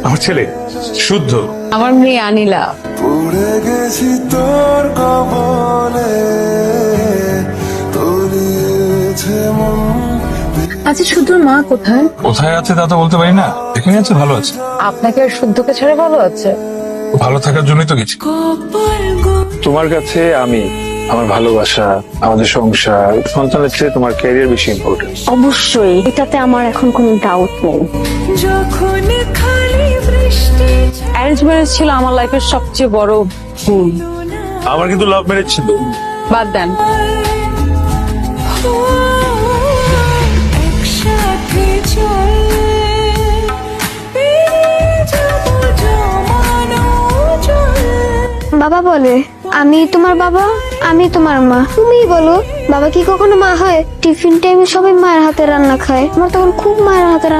আমার ছেলে শুদ্ধ। আমার মেয়ে আনিলা। পড়ে গেছি তোর কবলে, তলিয়েছে মন। আচ্ছা, শুদ্ধর মা কোথায়? কোথায় আছে তা তো বলতে পারি না, এখানে আছে, ভালো আছে। আপনাকে আর শুদ্ধকে ছেড়ে ভালো আছে? ভালো থাকার জন্যই তো গেছি। তোমার কাছে আমি, আমার ভালোবাসা, আমাদের সংসার, সন্তানের চেয়ে তোমার ক্যারিয়ার বেশি ইম্পর্টেন্ট। অবশ্যই, এটাতে আমার এখন কোনো ডাউট নেই। অ্যারেঞ্জ ম্যারেজ ছিল আমার লাইফের সবচেয়ে বড় ভুল। আমার কিন্তু লাভ ম্যারেজ ছিল। বাদ দেন। বাবা বলে আমি তোমার বাবা, আমি তোমার মা। তুমিই বলো বাবা কি কখনো মা হয়? টিফিন টাইমে সবাই মায়ের হাতে রান্না খায়, আমার তখন খুব মায়ের হাতে রান্না